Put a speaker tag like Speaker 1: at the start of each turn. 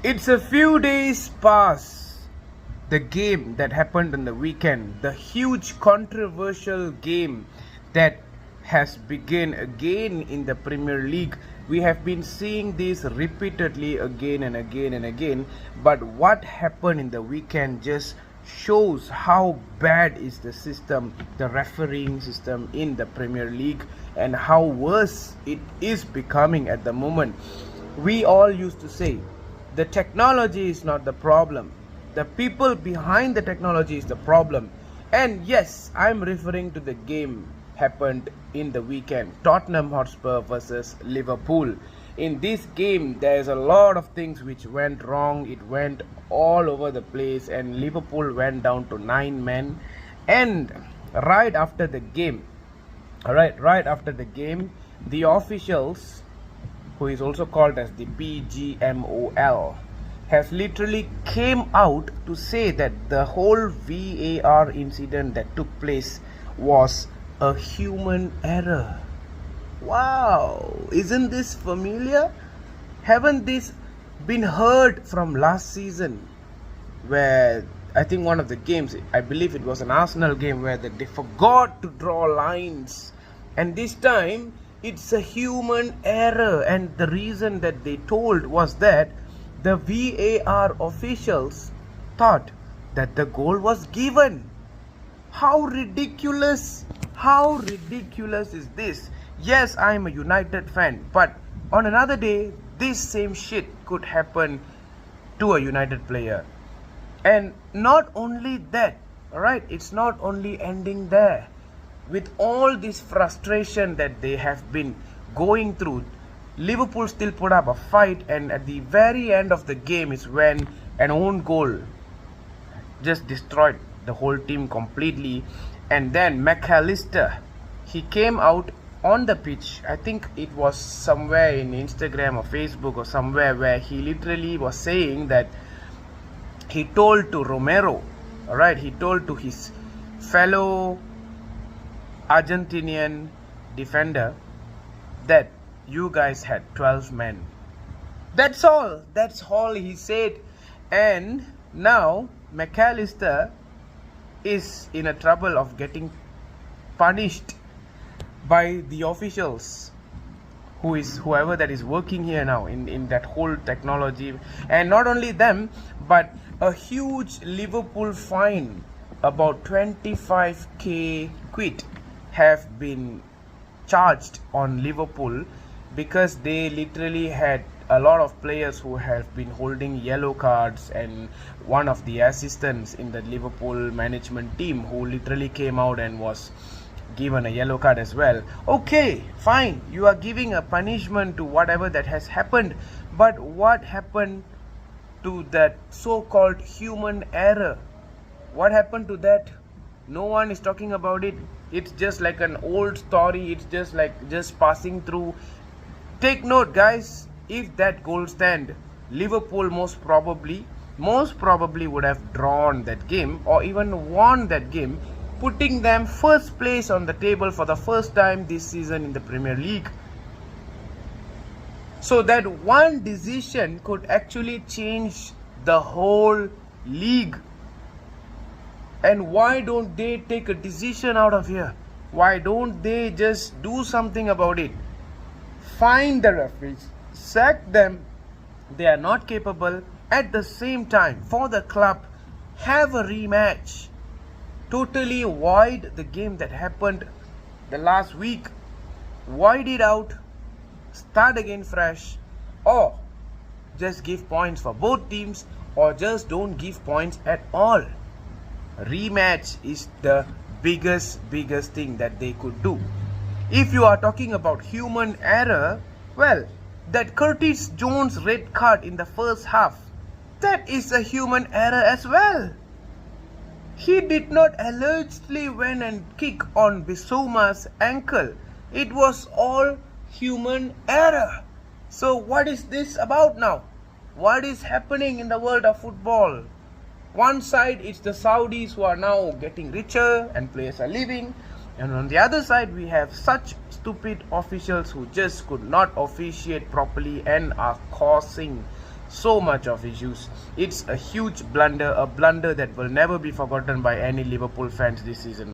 Speaker 1: It's a few days past the game that happened on the weekend, the huge controversial game that has begun again in the Premier League. We have been seeing this repeatedly again and again and again, but what happened in the weekend just shows how bad is the system, the refereeing system in the Premier League, and how worse it is becoming at the moment. We all used to say the technology is not the problem, the people behind the technology is the problem. And yes, I'm referring to the game happened in the weekend, Tottenham Hotspur versus Liverpool. In this game there's a lot of things which went wrong. It went all over the place and Liverpool went down to 9 men. And right after the game, the officials, who is also called as the PGMOL, has literally came out to say that the whole VAR incident that took place was a human error. Wow, isn't this familiar? Haven't this been heard from last season, where I think one of the games, I believe it was an Arsenal game, where they forgot to draw lines, and this time it's a human error. And the reason that they told was that the VAR officials thought that the goal was given. How ridiculous is this? Yes, I'm a United fan, but on another day this same shit could happen to a United player. And not only that, alright, it's not only ending there. With all this frustration that they have been going through, Liverpool still put up a fight, and at the very end of the game is when an own goal just destroyed the whole team completely. And then McAllister, he came out on the pitch, I think it was somewhere in Instagram or Facebook or somewhere, where he literally was saying that he told to Romero, alright, he told to his fellow Argentinian defender that you guys had 12 men. That's all he said. And now McAllister is in a trouble of getting punished by the officials, whoever that is working here now in that whole technology. And not only them, but a huge Liverpool fine, about 25k quid, have been charged on Liverpool, because they literally had a lot of players who have been holding yellow cards, and one of the assistants in the Liverpool management team who literally came out and was given a yellow card as well. Okay, fine, you are giving a punishment to whatever that has happened, but what happened to that so-called human error? What happened to that? No one is talking about it. It's just like an old story. It's just like just passing through. Take note, guys, if that goal stand, Liverpool most probably would have drawn that game or even won that game, putting them first place on the table for the first time this season in the Premier League. So that one decision could actually change the whole league. And why don't they take a decision out of here? Why don't they just do something about it? Fine the referees, sack them, they are not capable. At the same time, for the club, have a rematch. Totally void the game that happened the last week. Void it out, start again fresh, or just give points for both teams, or just don't give points at all. Rematch is the biggest thing that they could do. If you are talking about human error, well, that Curtis Jones red card in the first half, that is a human error as well. He did not allegedly went and kick on Bissouma's ankle. It was all human error. So what is this about now? What is happening in the world of football? One side it's the Saudis who are now getting richer and players are leaving, and on the other side we have such stupid officials who just could not officiate properly and are causing so much of issues. It's a huge blunder, a blunder that will never be forgotten by any Liverpool fans this season.